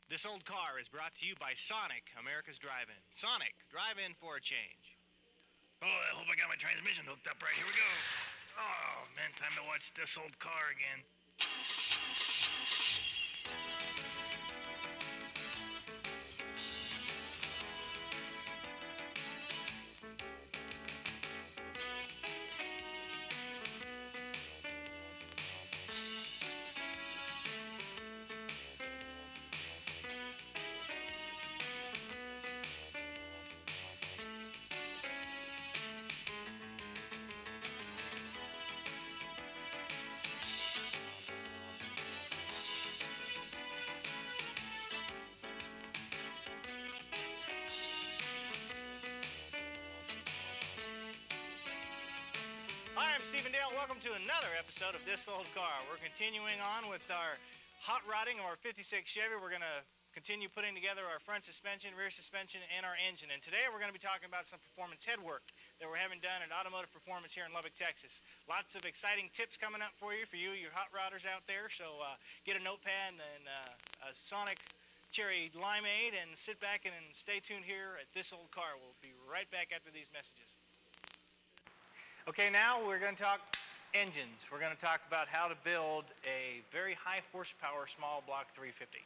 This old car is brought to you by Sonic, America's Drive-In. Sonic, drive-in for a change. Oh, I hope I got my transmission hooked up right. Here we go. Oh, man, time to watch this old car again. Hi, I'm Stephen Dale. Welcome to another episode of This Old Car. We're continuing on with our hot rodding of our 56 Chevy. We're going to continue putting together our front suspension, rear suspension, and our engine. And today we're going to be talking about some performance head work that we're having done at Automotive Performance here in Lubbock, Texas. Lots of exciting tips coming up for you, your hot rodders out there. So get a notepad and a Sonic Cherry Limeade and sit back and stay tuned here at This Old Car. We'll be right back after these messages. Okay, now we're going to talk engines. We're going to talk about how to build a very high horsepower small block 350,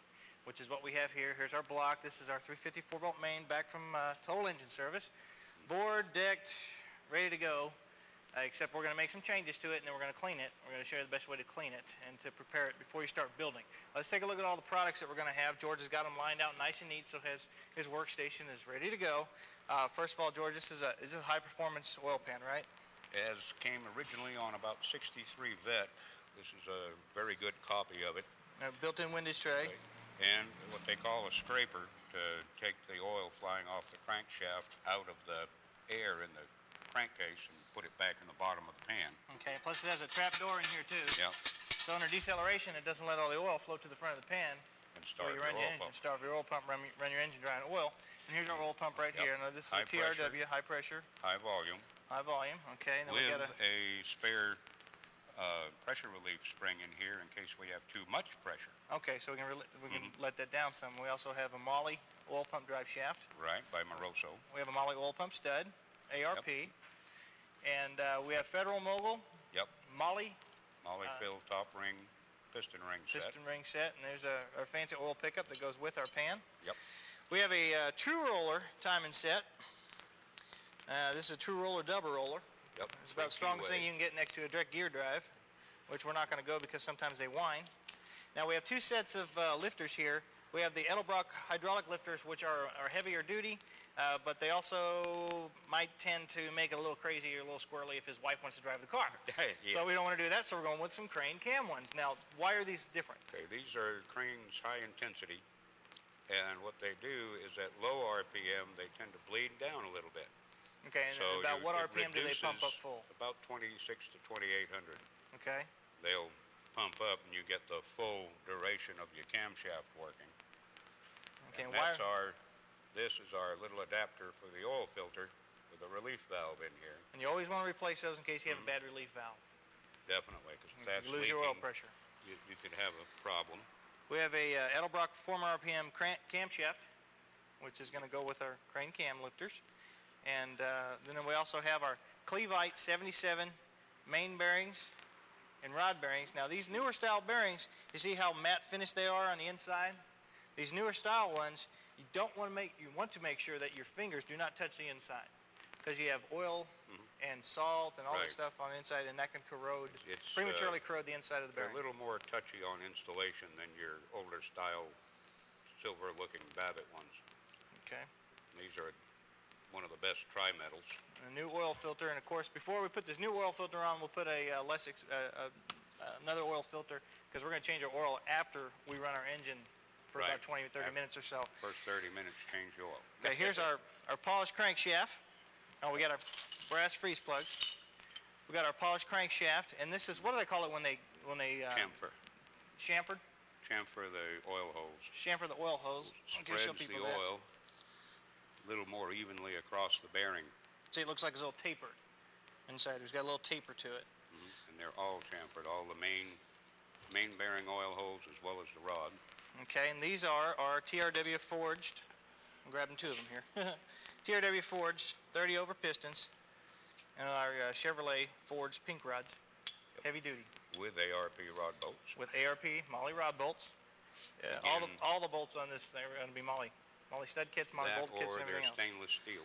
which is what we have here. Here's our block. This is our 350 4-bolt main back from Total Engine Service. Board, decked, ready to go, except we're going to make some changes to it and then we're going to clean it. We're going to show you the best way to clean it and to prepare it before you start building. Let's take a look at all the products that we're going to have. George has got them lined out nice and neat, so his workstation is ready to go. First of all, George, this is a high performance oil pan, right? As came originally on about 63 Vet. This is a very good copy of it. Built-in windage tray. Right. And what they call a scraper to take the oil flying off the crankshaft out of the air in the crankcase and put it back in the bottom of the pan. Okay, plus it has a trap door in here too. Yep. So under deceleration, it doesn't let all the oil flow to the front of the pan. And start you run your engine, start your oil pump, run your engine dry on oil. And here's our oil pump right here. Now this is a TRW, high pressure. High volume. High volume, okay. And then with we got a spare pressure relief spring in here in case we have too much pressure. Okay, so we can let that down some. We also have a Molly oil pump drive shaft. Right, by Moroso. We have a Molly oil pump stud, ARP. Yep. And we have Federal Mogul. Yep. Molly fill top ring, piston ring set. Piston ring set, and there's our fancy oil pickup that goes with our pan. Yep. We have a true roller timing set. This is a true roller double roller. Yep. It's about the strongest thing you can get next to a direct gear drive, which we're not going to go because sometimes they whine. Now we have two sets of lifters here. We have the Edelbrock hydraulic lifters, which are heavier duty, but they also might tend to make it a little crazy or a little squirrely if his wife wants to drive the car. Yeah. So we don't want to do that, so we're going with some Crane cam ones. Now, why are these different? Okay, these are Crane's high intensity, and what they do is at low RPM they tend to bleed down a little bit. Okay, and so about what RPM do they pump up full? About 26 to 2800. Okay. They'll pump up and you get the full duration of your camshaft working. Okay, and this is our little adapter for the oil filter with a relief valve in here. And you always want to replace those in case you have a bad relief valve. Definitely, because if that's you lose your oil pressure. You could have a problem. We have a Edelbrock Performer RPM camshaft, which is going to go with our Crane cam lifters. And then we also have our Clevite 77 main bearings and rod bearings. Now these newer style bearings, you see how matte finish they are on the inside? These newer style ones, you want to make sure that your fingers do not touch the inside, because you have oil and salt and all this stuff on the inside, and that can prematurely corrode the inside of the bearing. They're a little more touchy on installation than your older style silver looking Babbitt ones. Okay. These are one of the best tri-metals. A new oil filter, and of course before we put this new oil filter on, we'll put another oil filter, because we're going to change our oil after we run our engine for about 20 or 30 minutes or so. First 30 minutes change the oil. Okay, here's our polished crankshaft. Oh, we got our brass freeze plugs. We got our polished crankshaft, and this is, what do they call it when they chamfer. Chamfered? Chamfer the oil hose. Chamfer the oil hose. Spreads the oil a little more evenly across the bearing. See, it looks like it's a little tapered inside. There's got a little taper to it. And they're all chamfered, all the main bearing oil holes as well as the rod. Okay, and these are our TRW forged. I'm grabbing two of them here. TRW forged 30 over pistons, and our Chevrolet forged pink rods, heavy duty. With ARP rod bolts. With ARP Molly rod bolts. All the bolts on this thing are going to be Molly stud kits, Molly bolt kits, and everything else. Stainless steel.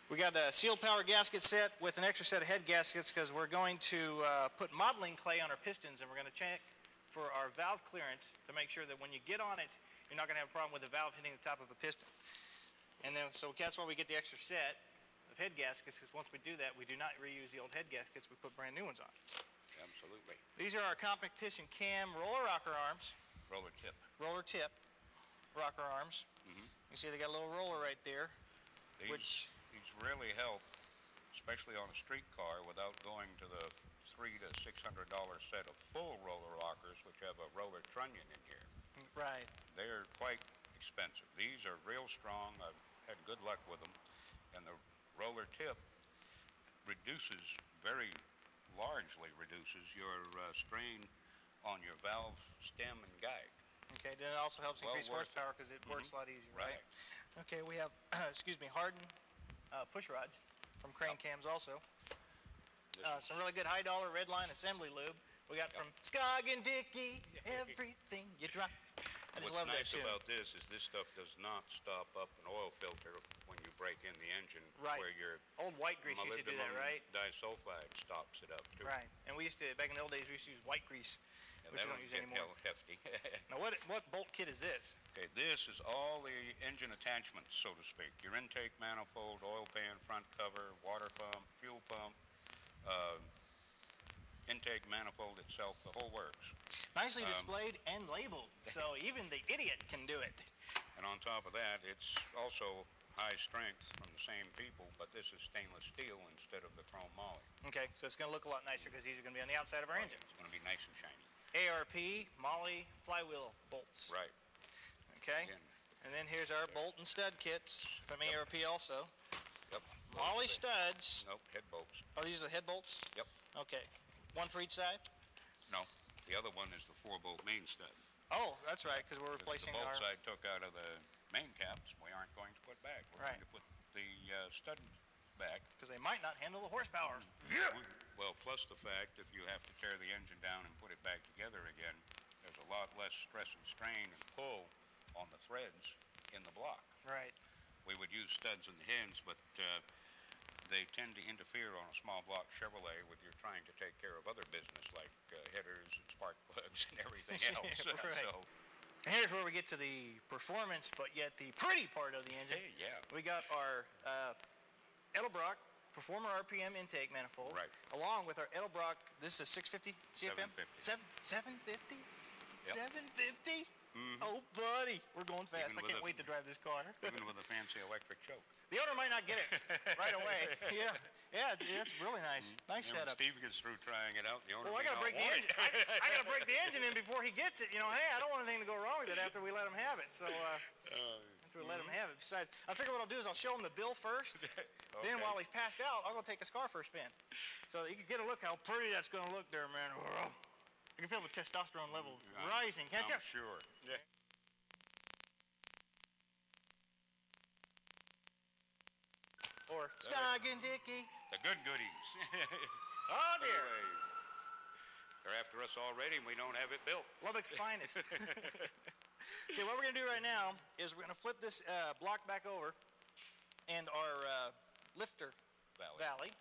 We got a sealed power gasket set with an extra set of head gaskets because we're going to put modeling clay on our pistons, and we're going to check for our valve clearance to make sure that when you get on it, you're not going to have a problem with the valve hitting the top of a piston. And then, so that's why we get the extra set of head gaskets, because once we do that, we do not reuse the old head gaskets. We put brand new ones on. Absolutely. These are our competition cam roller rocker arms. Roller tip. Roller tip rocker arms. You see they got a little roller right there. These really help, especially on a street car, without going to the $300 to $600 set of full roller rockers, which have a roller trunnion in here. Right. They're quite expensive. These are real strong. I've had good luck with them. And the roller tip very largely reduces your strain on your valve stem and guide. Okay, then it also helps increase horsepower because it works a lot easier, right? Okay, we have, hardened push rods from Crane Cams also. Some really good high dollar red line assembly lube. We got from Skog and Dickey, everything you drop. I just love that tune. What's nice about this is this stuff does not stop up an oil filter when you break in the engine. Right. Where your old white grease used to do that, right? Disulfide stops it up too. Right. And we used to, back in the old days, we used to use white grease, which we don't use anymore. Hefty. Now, what bolt kit is this? Okay, this is all the engine attachments, so to speak. Your intake manifold, oil pan, front cover, water pump, fuel pump, intake manifold itself, the whole works. Nicely displayed and labeled, so even the idiot can do it. And on top of that, it's also high strength from the same people, but this is stainless steel instead of the chrome moly. Okay, so it's going to look a lot nicer because these are going to be on the outside of our engine. It's going to be nice and shiny. ARP Molly flywheel bolts. Right. Okay. Again. And then here's our bolt and stud kits from ARP also. Yep. Molly studs. Nope, head bolts. Oh, these are the head bolts? Yep. Okay. One for each side? No, the other one is the 4-bolt main stud. Oh, that's right, because we're replacing the bolt side took out of the main caps. We aren't going to put back. We're going to put the stud back. Because they might not handle the horsepower. Well, plus the fact if you have to tear the engine down and put it back together again, there's a lot less stress and strain and pull on the threads in the block. Right. We would use studs in the heads, but they tend to interfere on a small block Chevrolet with your trying to take care of other business like headers and spark plugs and everything else. Right. And here's where we get to the performance, but yet the pretty part of the engine. Hey, yeah. We got our Edelbrock Performer RPM intake manifold, along with our Edelbrock, this is 650 CFM? 750? 750? Oh, buddy, we're going fast. I can't wait to drive this car. Even with a fancy electric choke. The owner might not get it right away. Yeah, that's really nice. Nice setup. When Steve gets through trying it out, the owner I gotta break the engine. I gotta break the engine in before he gets it. You know, hey, I don't want anything to go wrong with it after we let him have it. So after we let him have it. Besides, I figure what I'll do is I'll show him the bill first. Then while he's passed out, I'll go take his car for a spin, so that you can get a look how pretty that's gonna look there, man. You can feel the testosterone level rising, can't you? I'm sure. Yeah. Or Skog and Dickey. The good goodies. Oh, dear. Anyway, they're after us already, and we don't have it built. Lubbock's finest. Okay, what we're going to do right now is we're going to flip this block back over, and our lifter valley.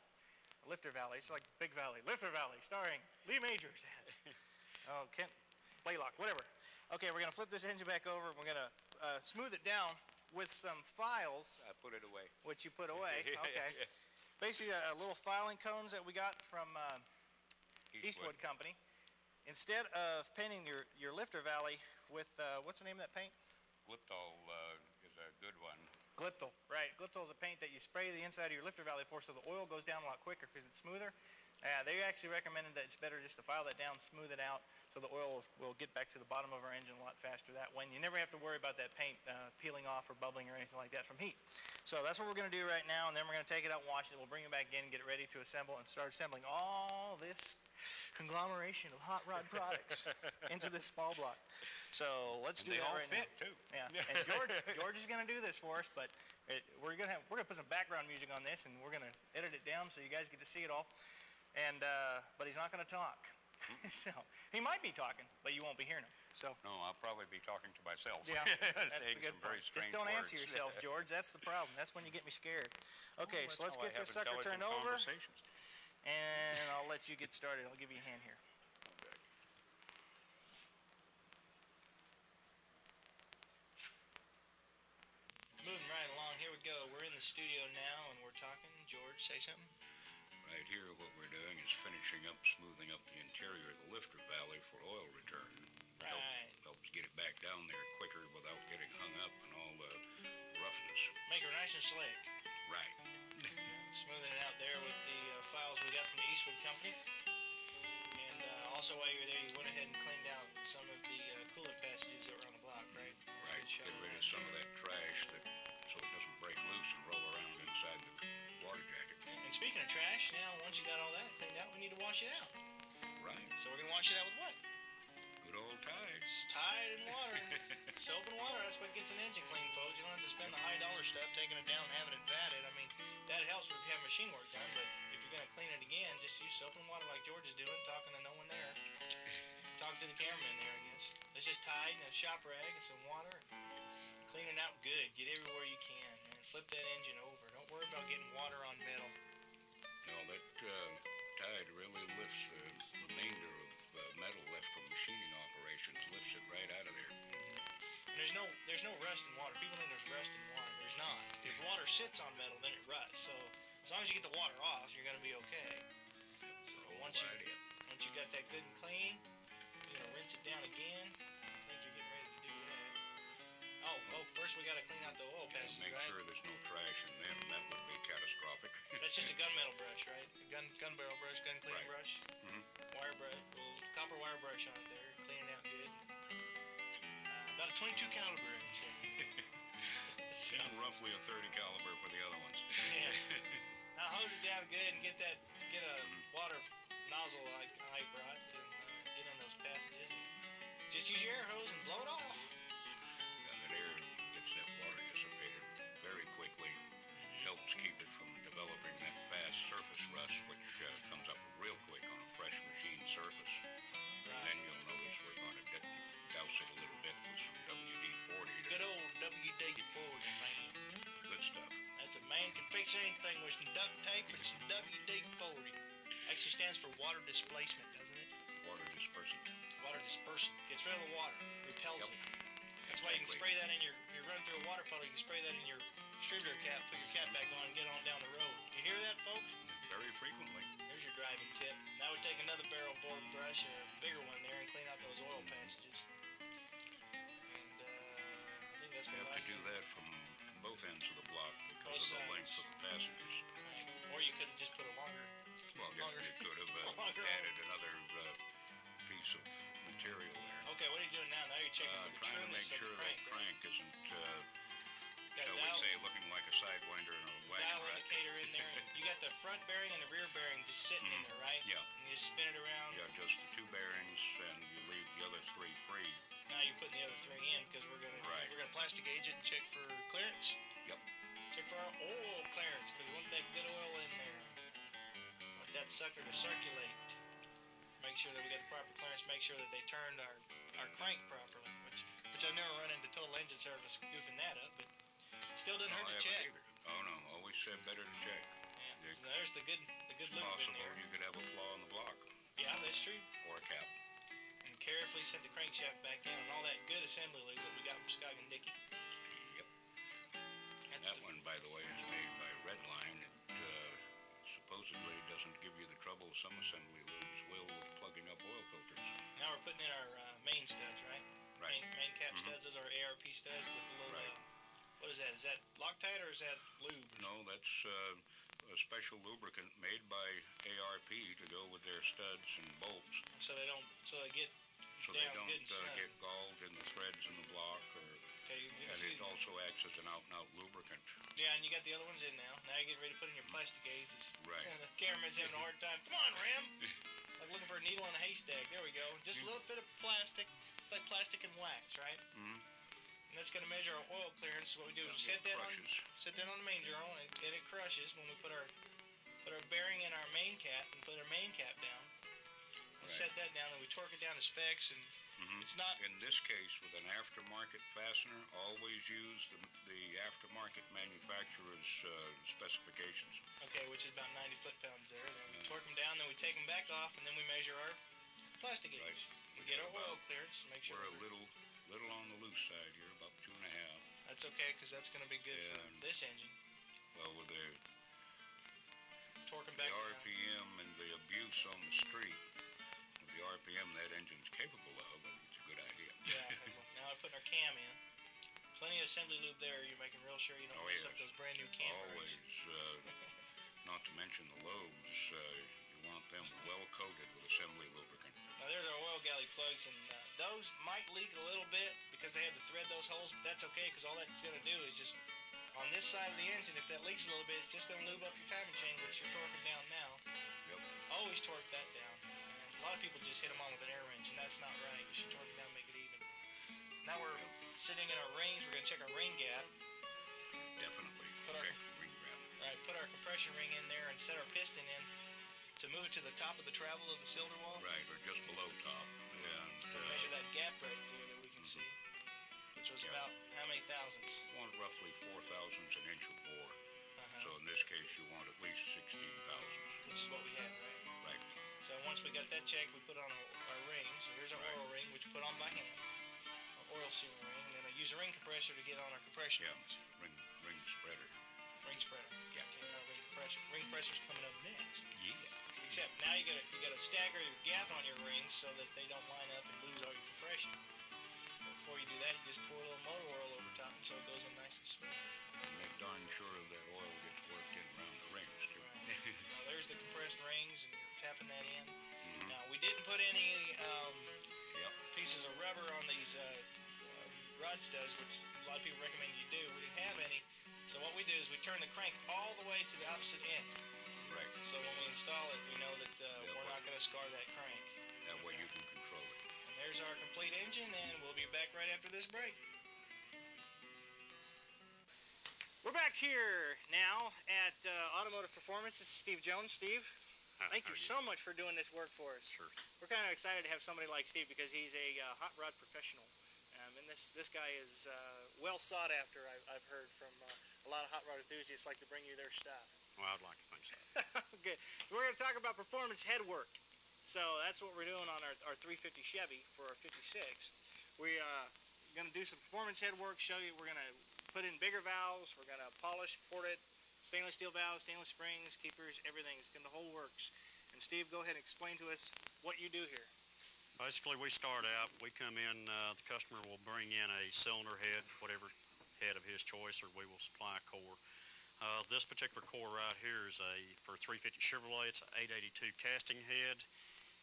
Lifter Valley. It's like Big Valley. Lifter Valley, starring Lee Majors as Kent Blaylock, whatever. Okay, we're going to flip this engine back over. We're going to smooth it down with some files. I put it away. Which you put away. Okay. Basically, little filing cones that we got from Eastwood Company. Instead of painting your lifter valley with, what's the name of that paint? Gliptol is a good one. Gliptol, right. Gliptol is a paint that you spray the inside of your lifter valley for so the oil goes down a lot quicker because it's smoother. They actually recommended that it's better just to file that down, smooth it out, so the oil will get back to the bottom of our engine a lot faster that way. And you never have to worry about that paint peeling off or bubbling or anything like that from heat. So that's what we're going to do right now, and then we're going to take it out and wash it. We'll bring it back in, get it ready to assemble, and start assembling all this conglomeration of hot rod products into this small block. So let's do that right now. They all fit too. Yeah, and George is going to do this for us, but we're going to put some background music on this, and we're going to edit it down so you guys get to see it all. And but he's not going to talk. So he might be talking, but you won't be hearing him. So no, I'll probably be talking to myself. Yeah, that's the good part. Just don't answer yourself, George. That's the problem. That's when you get me scared. Okay, so let's get this sucker turned over, and I'll let you get started. I'll give you a hand here. Okay. Moving right along. Here we go. We're in the studio now, and we're talking. George, say something. Right here, what we're doing is finishing up, smoothing up the interior of the lifter valley for oil return. Right. Helps get it back down there quicker without getting hung up and all the roughness. Make her nice and slick. Right. Smoothing it out there with the files we got from the Eastwood Company. And also while you were there, you went ahead and cleaned out some of the coolant passages that were on the block, right? Right. Get rid of some of that trash so it doesn't break loose and roll around inside the water jacket. And speaking of trash, now once you got all that cleaned out, we need to wash it out. Right. So we're going to wash it out with what? Good old Tide. Tide and water. Soap and water, that's what gets an engine clean, folks. You don't have to spend the high dollar stuff taking it down and having it vatted. I mean, that helps if you have machine work done, but if you're going to clean it again, just use soap and water like George is doing, talking to no one there. Talking to the cameraman there, I guess. It's just Tide and a shop rag and some water. Clean it out good. Get everywhere you can, man. Flip that engine over. Don't worry about getting water on metal. No, that Tide really lifts the remainder of metal left from machining operations, lifts it right out of there. And there's no rust in water. People think there's rust in water. There's not. If water sits on metal, then it rusts. So as long as you get the water off, you're going to be okay. So once you got that good and clean, you're going to rinse it down again. I think you're getting ready to do that. Oh, first we got to clean out the oil passages, Make right? sure there's no trash in them. That would be catastrophic. That's just a gunmetal brush, right? A gun barrel brush, gun cleaning brush. Wire brush, copper wire brush on it there, clean it out good. About a 22 caliber, you say. So, roughly a 30 caliber for the other ones. Yeah. Now hose it down good and get a water nozzle like I brought and get in those passages. And just use your air hose and blow it off. And that air gets that water dissipated very quickly. Helps keep it from developing that fast surface rust, which comes up real quick on a fresh machine surface. Right. And then you'll notice we're going to douse it a little bit with some WD-40. Good old WD-40, man. Good stuff. That's a man can fix anything with some duct tape and some WD-40. Actually stands for water displacement, doesn't it? Water dispersant. Water dispersant. Gets rid of the water. Repels it. That's why you can spray that in you're running through a water puddle, you can spray that in your distributor cap, put your cap back on, and get on down the road. You hear that, folks? Very frequently. There's your driving tip. Now we take another barrel bore brush, a bigger one there, and clean out those oil passages. And I think that's You have to do that from both ends of the block because of the length of the passages. Right. Or you could have just put a longer. Well, yeah, you could have added another piece of material there. Okay, what are you doing now? Now you're checking for the trying to make trueness sure of the crank. that crank isn't, Got shall we say, looking like a sidewinder in a wagon dial rack. indicator in there. You got the front bearing and the rear bearing just sitting in there, right? Yeah. And you just spin it around. Yeah, just the two bearings, and you leave the other three free. Now you're putting the other three in because we're gonna plastic gauge it and check for clearance. Yep. Check for our oil clearance because we want that good oil in there. Want that sucker to circulate. Make sure that we got the proper clearance. Make sure that they turned our crank properly, which I've never run into total engine service goofing that up, but it still doesn't hurt to check. Either. Oh no, always said better to check. Yeah. So there's the good lube in Possible there. you could have a flaw in the block. Yeah, that's true. Or a cap. And carefully set the crankshaft back in and all that good assembly lube that we got from Scott and Dickey. Yep. That's that one, by the way, is made by Redline. It supposedly doesn't give you the trouble some assembly lubes will with plugging up oil filters. Now we're putting in our main studs, right? Right. Main cap studs. Those are ARP studs with a little, what is that? Is that Loctite or is that lube? No, that's a special lubricant made by ARP to go with their studs and bolts. So they so they down don't good and snug. get galled in the threads in the block, Okay, you can and see. it also acts as an out-and-out lubricant. Yeah, and you got the other ones in now. Now you're getting ready to put in your plastic gauges. Right. And the cameraman's having a hard time. Come on, Ram. Like looking for a needle in a haystack. There we go. Just a little bit of plastic. It's like plastic and wax, right? Mm-hmm. And that's going to measure our oil clearance. What we do is set that on the main journal, and it crushes when we put our bearing in our main cap and put our main cap down. And set that down, and we torque it down to specs, and it's not. In this case, with an aftermarket fastener, always use the aftermarket manufacturer's specifications. Okay, which is about 90 foot-pounds there. Then we torque them down, then we take them back off, and then we measure our plastic gauge. Right. We get our oil clearance, make sure we're a little on the loose side here, about 2.5. That's okay, because that's going to be good for this engine. Well, with the Torque them back the RPM and the abuse on the street, with the RPM that engine's capable of, it's a good idea. Yeah. Now we're putting our cam in. Plenty of assembly lube there. You're making real sure you don't mess up those brand new cam Always. Not to mention the lobes. You want them well coated with assembly lubricant. Now there's our oil galley plugs, and those might leak a little bit because they had to thread those holes, but that's okay, because all that's going to do is just on this side of the engine, if that leaks a little bit, it's just going to lube up your timing chain, which you're torquing down now. Yep. Always torque that down. A lot of people just hit them on with an air wrench, and that's not right. You should torque it down, make it even. Now we're sitting in our range. We're going to check our rain gap. Definitely. Check the ring gap. Right, put our compression ring in there and set our piston in to move it to the top of the travel of the cylinder wall. Right, or just below top. And measure that gap right there that we can see, which was about how many thousandths? Want roughly 4 thousandths an inch of bore. So in this case, you want at least 16 thousandths. Which is what we had, right? Right. So once we got that checked, we put on our ring. So here's our oil ring, which we put on by hand. Our oil sealing ring. And then I use a ring compressor to get on our compression rings. Ring spreader. Ring spreader. Yeah. Okay, now ring compressor. Ring compressor's coming up next. Yeah. Except now you gotta stagger your gap on your rings so that they don't line up and lose all your compression. Before you do that, you just pour a little motor oil over top so it goes in nice and smooth. And make darn sure that oil gets worked in around the rings too. Now there's the compressed rings, and you're tapping that in. Now we didn't put any pieces of rubber on these rod studs, which a lot of people recommend you do. We didn't have any, so what we do is we turn the crank all the way to the opposite end. Right. So when we install it, we know that we're not going to scar that crank. That way you can control it. And there's our complete engine, and we'll be back right after this break. We're back here now at Automotive Performance. This is Steve Jones. Steve, thank you so much for doing this work for us. Sure. We're kind of excited to have somebody like Steve because he's a hot rod professional. And this guy is well sought after, I've heard from a lot of hot rod enthusiasts like to bring you their stuff. Well, I'd like to think so. Okay, we're going to talk about performance head work. So that's what we're doing on our 350 Chevy for our 56. We're going to do some performance head work, show you. We're going to put in bigger valves. We're going to polish, port it, stainless steel valves, stainless springs, keepers, everything. The whole works. And Steve, go ahead and explain to us what you do here. Basically, we start out, we come in, the customer will bring in a cylinder head, whatever head of his choice, or we will supply a core. This particular core right here is for 350 Chevrolet, it's an 882 casting head.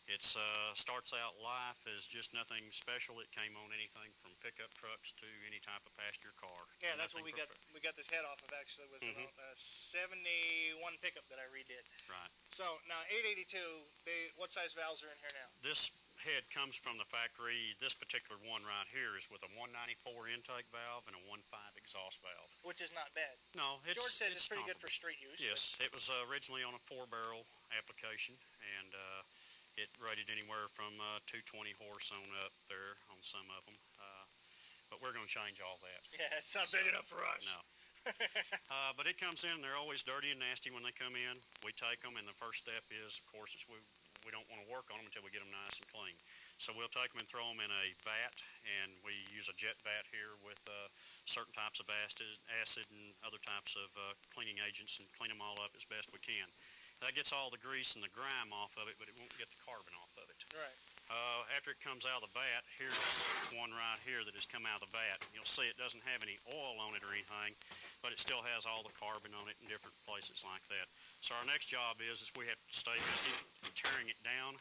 It starts out life as just nothing special. It came on anything from pickup trucks to any type of passenger car. Yeah, that's what we got this head off of, actually, was a 71 pickup that I redid. Right. So now 882, what size valves are in here now? This head comes from the factory. This particular one right here is with a 194 intake valve and a 1.5 exhaust valve. Which is not bad. No, George says it's pretty good for street use. Yes, it was originally on a 4-barrel application, and it rated anywhere from 220 horse on up there on some of them. But we're going to change all that. Yeah, it's not big enough for us. No. But it comes in, they're always dirty and nasty when they come in. We take them, and the first step is, of course, we don't want to work on them until we get them nice and clean. So we'll take them and throw them in a vat, and we use a jet vat here with certain types of acid and other types of cleaning agents, and clean them all up as best we can. That gets all the grease and the grime off of it, but it won't get the carbon off of it. Right. After it comes out of the vat, here's one right here that has come out of the vat. You'll see it doesn't have any oil on it or anything, but it still has all the carbon on it in different places like that. So our next job is we have to stay busy tearing it down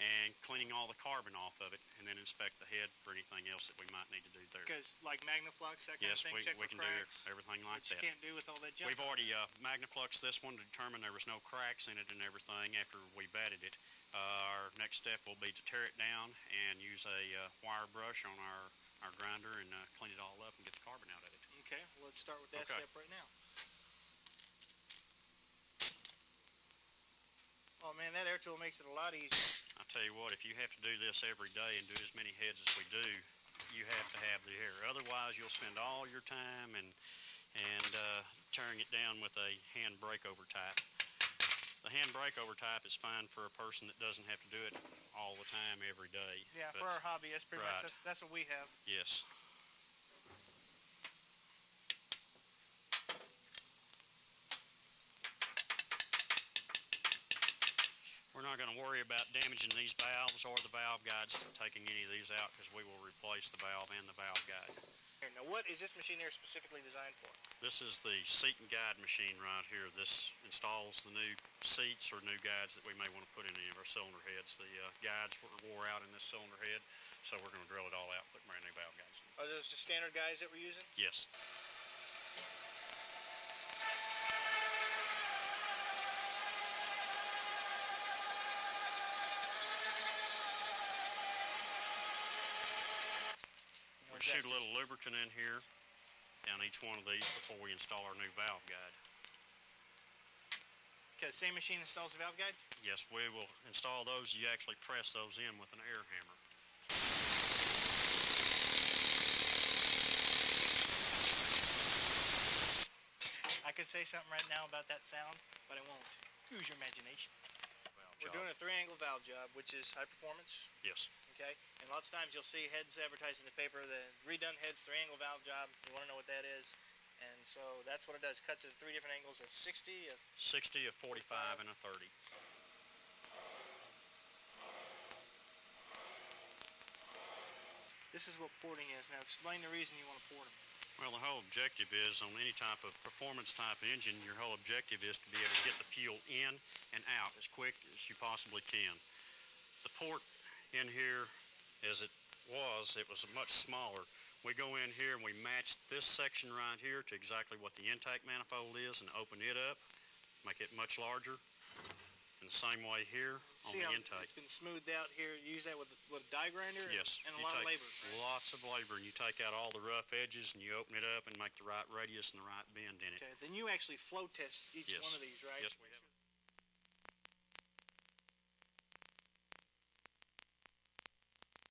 and cleaning all the carbon off of it, and then inspect the head for anything else that we might need to do there. Because like Magnaflux, that kind Yes, of thing, check we for can do cracks, everything like which that. you can't do with all that junk. We've already Magnafluxed this one to determine there was no cracks in it and everything after we batted it. Our next step will be to tear it down and use a wire brush on our grinder and clean it all up and get the carbon out of it. Okay, well, let's start with that Okay. step right now. Oh man, that air tool makes it a lot easier. I tell you what, if you have to do this every day and do as many heads as we do, you have to have the air. Otherwise, you'll spend all your time and tearing it down with a hand breakover type. The hand breakover type is fine for a person that doesn't have to do it all the time every day. Yeah, for our hobby, that's pretty Right. much that's what we have. Yes. We're not going to worry about damaging these valves or the valve guides taking any of these out because we will replace the valve and the valve guide. Here, now, what is this machine here specifically designed for? This is the seat and guide machine right here. This installs the new seats or new guides that we may want to put in any of our cylinder heads. The guides were wore out in this cylinder head, so we're going to drill it all out and put brand new valve guides in. Are those the standard guides that we're using? Yes. We shoot a little lubricant in here down each one of these before we install our new valve guide. Okay, same machine installs the valve guides? Yes, we will install those. You actually press those in with an air hammer. I could say something right now about that sound, but I won't. Use your imagination. We're doing a 3-angle valve job, which is high performance. Yes. Okay, and lots of times you'll see heads advertised in the paper, the redone heads 3-angle valve job. You want to know what that is, and so that's what it does. Cuts it at 3 different angles: a 60, a 60, a 45, and a 30. This is what porting is. Now explain the reason you want to port them. Well, the whole objective is on any type of performance type engine, your whole objective is to be able to get the fuel in and out as quick as you possibly can. The port in here, as it was much smaller. We go in here and we match this section right here to exactly what the intake manifold is and open it up, make it much larger. And the same way here on See the how intake. it's been smoothed out here. You use that with a die grinder? Yes. And a You lot of take labor. lots of labor, and you take out all the rough edges and you open it up and make the right radius and the right bend in it. Okay, then you actually flow test each Yes. one of these, right? Yes, we have.